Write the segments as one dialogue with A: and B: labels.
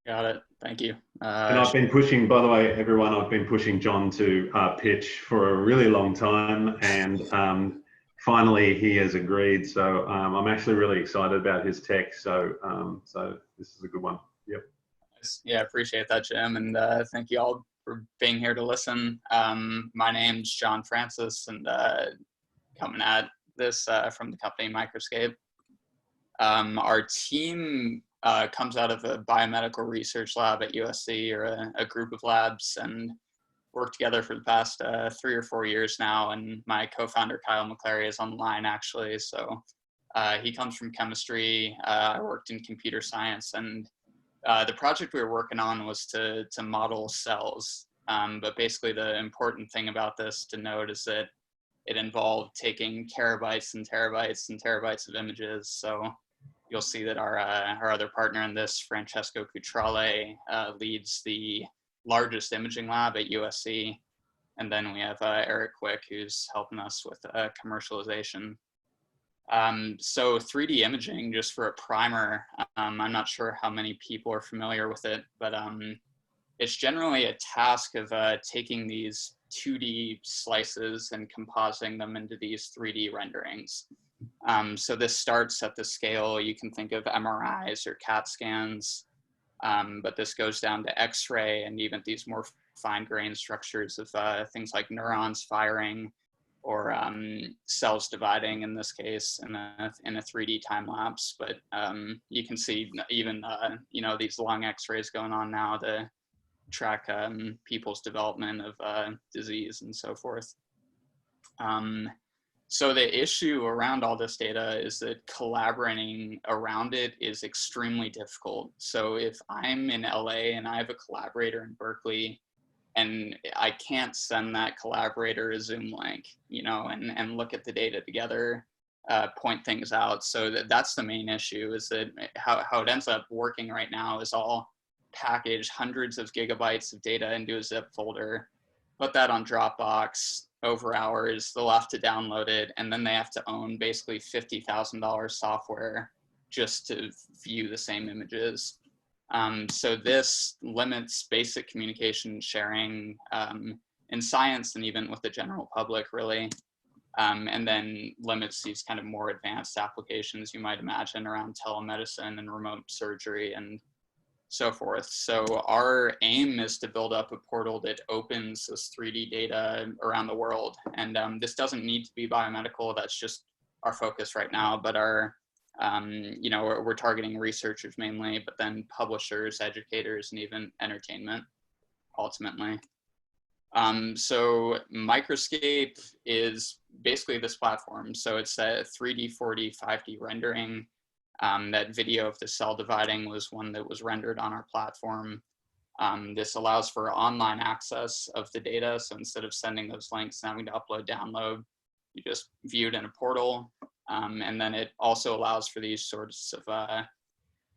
A: Got it. Thank you.
B: And I've been pushing, by the way, everyone, I've been pushing John to pitch for a really long time, and finally he has agreed. So I'm actually really excited about his tech. So this is a good one. Yep.
A: Yeah, appreciate that, Jim, and thank you all for being here to listen. My name's John Francis, and coming at this from the company Microscape. Our team comes out of a biomedical research lab at USC, or a group of labs, and worked together for the past 3 or 4 years now. And my co-founder, Kyle McClary, is on the line, actually. So he comes from chemistry. I worked in computer science, and the project we were working on was to model cells. But basically the important thing about this to note is that it involved taking terabytes and terabytes and terabytes of images. So you'll see that our other partner in this, Francesco Cutrale, leads the largest imaging lab at USC. And then we have Eric Quick, who's helping us with commercialization. So 3D imaging, just for a primer, I'm not sure how many people are familiar with it, but it's generally a task of taking these 2D slices and compositing them into these 3D renderings. So this starts at the scale, you can think of MRIs or CAT scans, but this goes down to X-ray and even these more fine-grained structures of things like neurons firing, or cells dividing in this case in a 3D time lapse. But you can see even these lung X-rays going on now to track people's development of disease and so forth. So the issue around all this data is that collaborating around it is extremely difficult. So if I'm in LA and I have a collaborator in Berkeley, and I can't send that collaborator a Zoom link, and look at the data together, point things out. So that's the main issue, is that how it ends up working right now is all package hundreds of gigabytes of data into a zip folder, put that on Dropbox over hours, they'll have to download it, and then they have to own basically $50,000 software just to view the same images. So this limits basic communication sharing in science and even with the general public, really, and then limits these kind of more advanced applications you might imagine around telemedicine and remote surgery and so forth. So our aim is to build up a portal that opens this 3D data around the world. And this doesn't need to be biomedical. That's just our focus right now. But our we're targeting researchers mainly, but then publishers, educators, and even entertainment, ultimately. So Microscape is basically this platform. So it's a 3D, 4D, 5D rendering. That video of the cell dividing was one that was rendered on our platform. This allows for online access of the data. So instead of sending those links and having to upload, download, you just view it in a portal. And then it also allows for these sorts of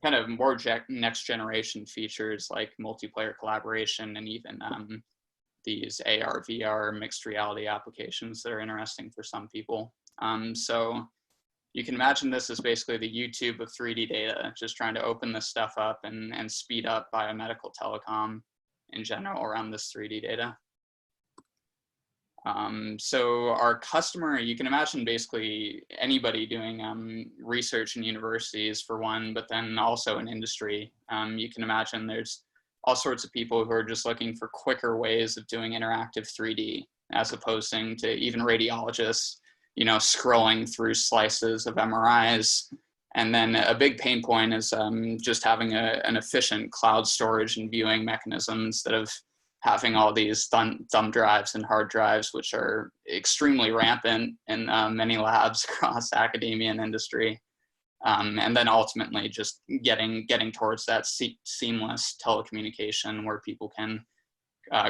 A: kind of more next generation features like multiplayer collaboration and even these AR, VR, mixed reality applications that are interesting for some people. So you can imagine this as basically the YouTube of 3D data, just trying to open this stuff up and speed up biomedical telecom in general around this 3D data. So our customer, you can imagine basically anybody doing research in universities for one, but then also in industry. You can imagine there's all sorts of people who are just looking for quicker ways of doing interactive 3D, as opposed to even radiologists, scrolling through slices of MRIs. And then a big pain point is just having an efficient cloud storage and viewing mechanism instead of having all these thumb drives and hard drives, which are extremely rampant in many labs across academia and industry. And then ultimately just getting towards that seamless telecommunication where people can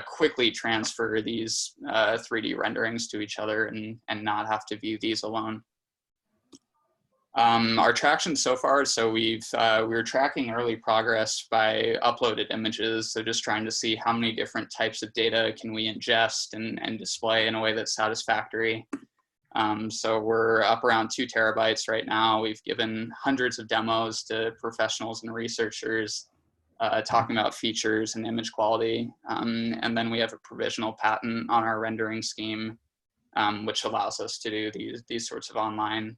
A: quickly transfer these 3D renderings to each other and not have to view these alone. Our traction so far, so we were tracking early progress by uploaded images. So just trying to see how many different types of data can we ingest and display in a way that's satisfactory. So we're up around 2 terabytes right now. We've given hundreds of demos to professionals and researchers. talking about features and image quality. And then we have a provisional patent on our rendering scheme, which allows us to do these sorts of online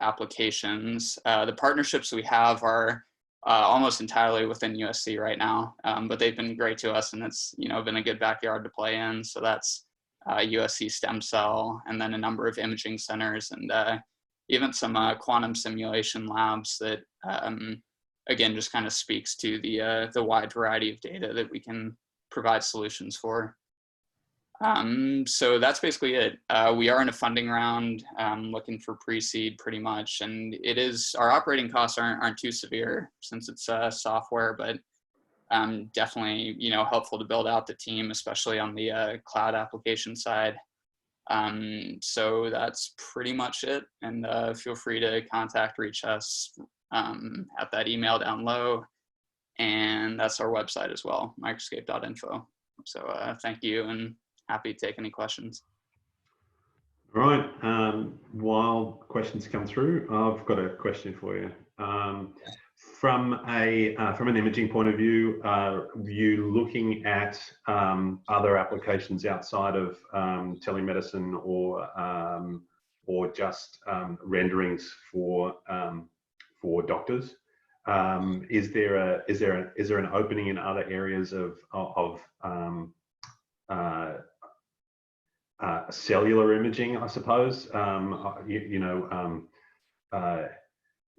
A: applications. The partnerships we have are almost entirely within USC right now, but they've been great to us, and it's been a good backyard to play in. So that's USC Stem Cell, and then a number of imaging centers, and even some quantum simulation labs that again just kind of speaks to the wide variety of data that we can provide solutions for. So that's basically it. We are in a funding round, looking for pre-seed pretty much, and our operating costs aren't too severe since it's software, but definitely helpful to build out the team, especially on the cloud application side. So that's pretty much it, and feel free to reach us at that email down low, and that's our website as well, microscape.info. So thank you, and happy to take any questions.
B: All right. While questions come through, I've got a question for you. From an imaging point of view, are you looking at other applications outside of telemedicine or just renderings for doctors? Is there an opening in other areas of cellular imaging, I suppose,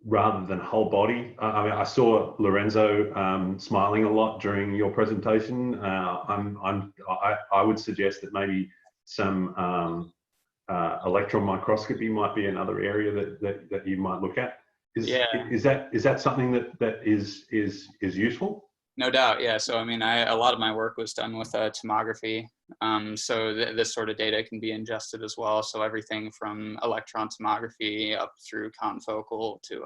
B: rather than whole body? I mean, I saw Lorenzo smiling a lot during your presentation. I would suggest that maybe some electron microscopy might be another area that you might look at. Is that something that is useful?
A: No doubt, yeah. So I mean, a lot of my work was done with tomography. So this sort of data can be ingested as well. So everything from electron tomography up through confocal to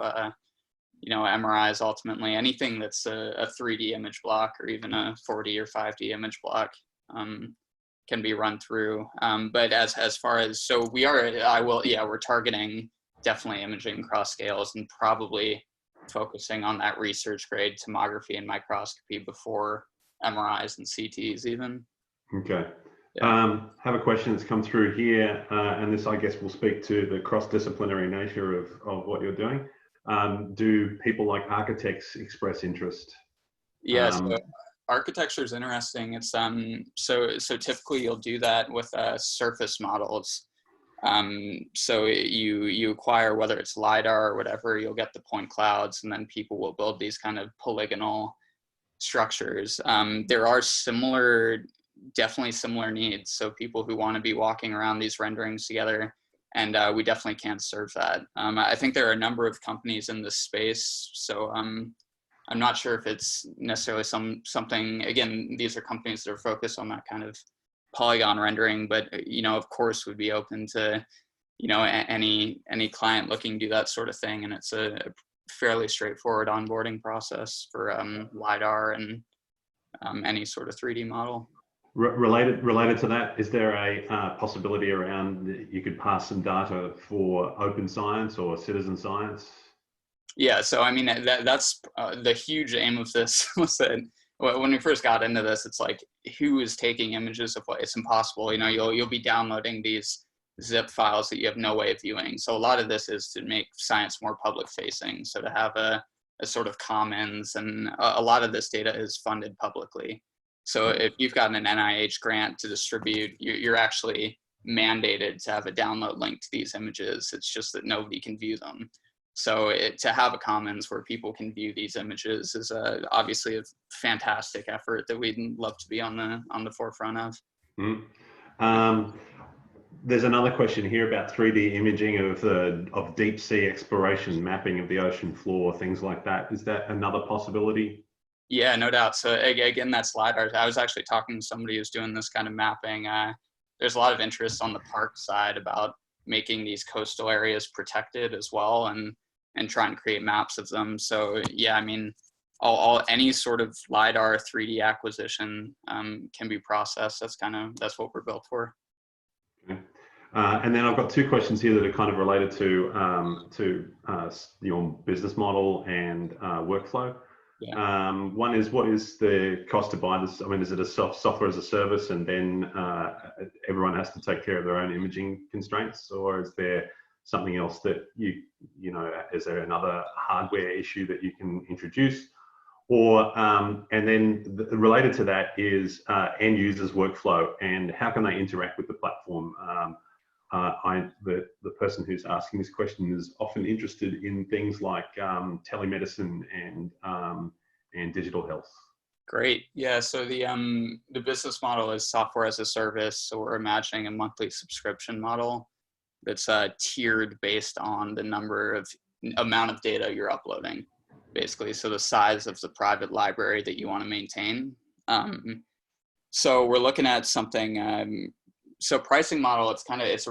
A: MRIs, ultimately anything that's a 3D image block or even a 4D or 5D image block can be run through. But as far as, so we're targeting definitely imaging across scales and probably focusing on that research grade tomography and microscopy before MRIs and CTs even.
B: Okay. Yeah. Have a question that's come through here, and this I guess will speak to the cross-disciplinary nature of what you're doing. Do people like architects express interest?
A: Yeah, so architecture is interesting. It's so typically you'll do that with surface models. So you acquire, whether it's LiDAR or whatever, you'll get the point clouds, and then people will build these kind of polygonal structures. There are definitely similar needs. So people who want to be walking around these renderings together, and we definitely can't serve that. I think there are a number of companies in this space. So I'm not sure if it's necessarily something, again, these are companies that are focused on that kind of polygon rendering, but of course would be open to any client looking to do that sort of thing, and it's a fairly straightforward onboarding process for LiDAR and any sort of 3D model.
B: Related to that, is there a possibility around you could pass some data for open science or citizen science? Yeah,
A: so I mean that's the huge aim of this was that when we first got into this, it's like, who is taking images of what? It's impossible. You'll be downloading these zip files that you have no way of viewing. So a lot of this is to make science more public facing. So to have a sort of commons, and a lot of this data is funded publicly. So if you've got an NIH grant to distribute, you're actually mandated to have a download link to these images. It's just that nobody can view them. So to have a commons where people can view these images is obviously a fantastic effort that we'd love to be on the forefront of.
B: Mm. There's another question here about 3D imaging of deep sea exploration, mapping of the ocean floor, things like that. Is that another possibility?
A: Yeah, no doubt. So again, that's LiDAR. I was actually talking to somebody who's doing this kind of mapping. There's a lot of interest on the park side about making these coastal areas protected as well, and trying to create maps of them. So yeah, I mean, any sort of LiDAR 3D acquisition can be processed. That's what we're built for.
B: Okay. And then I've got two questions here that are kind of related to your business model and workflow. One is, what is the cost to buy this? I mean, is it a software as a service, and then everyone has to take care of their own imaging constraints, or is there something else that you know, is there another hardware issue that you can introduce? Or and then related to that is end users workflow, and how can they interact with the platform? The person who's asking this question is often interested in things like telemedicine and digital health.
A: Great. Yeah. So the business model is software as a service. So we're imagining a monthly subscription model that's tiered based on the amount of data you're uploading, basically. So the size of the private library that you want to maintain. So we're looking at something. So pricing model, it's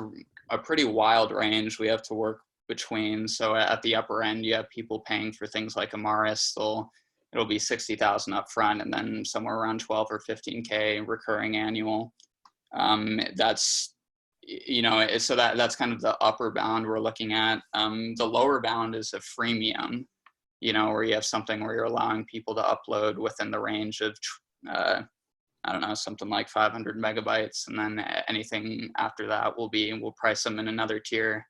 A: a pretty wild range we have to work between. So at the upper end, you have people paying for things like Amaris. It'll be 60,000 upfront, and then somewhere around 12 or 15K recurring annual. That's, you know, so that's kind of the upper bound we're looking at. The lower bound is a freemium, you know, where you have something where you're allowing people to upload within the range of I don't know, something like 500 megabytes, and then anything after that we'll price them in another tier.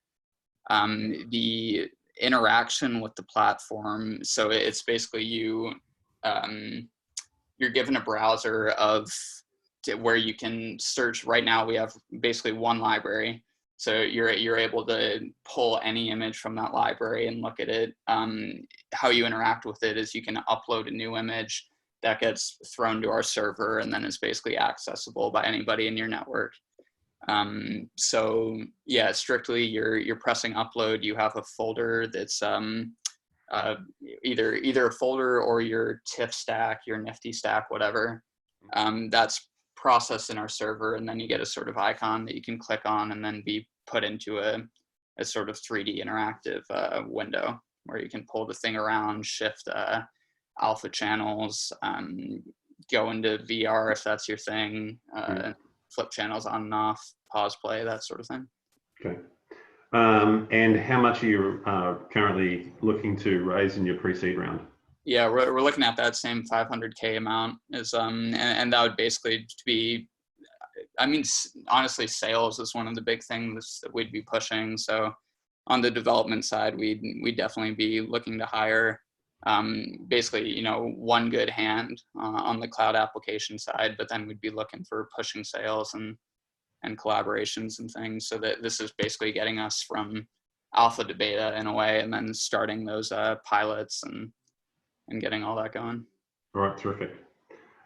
A: The interaction with the platform, so it's basically you're given a browser where you can search. Right now we have basically one library, so you're able to pull any image from that library and look at it. How you interact with it is you can upload a new image that gets thrown to our server and then is basically accessible by anybody in your network. So yeah, strictly you're pressing upload. You have a folder that's either a folder or your TIFF stack, your Nifty stack, whatever. That's processed in our server, and then you get a sort of icon that you can click on and then be put into a sort of 3D interactive window where you can pull the thing around, shift alpha channels, go into VR if that's your thing, flip channels on and off, pause play, that sort of thing.
B: Okay. And how much are you currently looking to raise in your pre-seed round?
A: Yeah, we're looking at that same 500K amount is and that would basically be, I mean, honestly, sales is one of the big things that we'd be pushing. So on the development side, we'd definitely be looking to hire basically, you know, one good hand on the cloud application side, but then we'd be looking for pushing sales and collaborations and things. So that this is basically getting us from alpha to beta in a way, and then starting those pilots and getting all that going.
B: All right, terrific.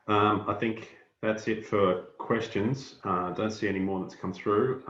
B: I think that's it for questions. Don't see any more that's come through.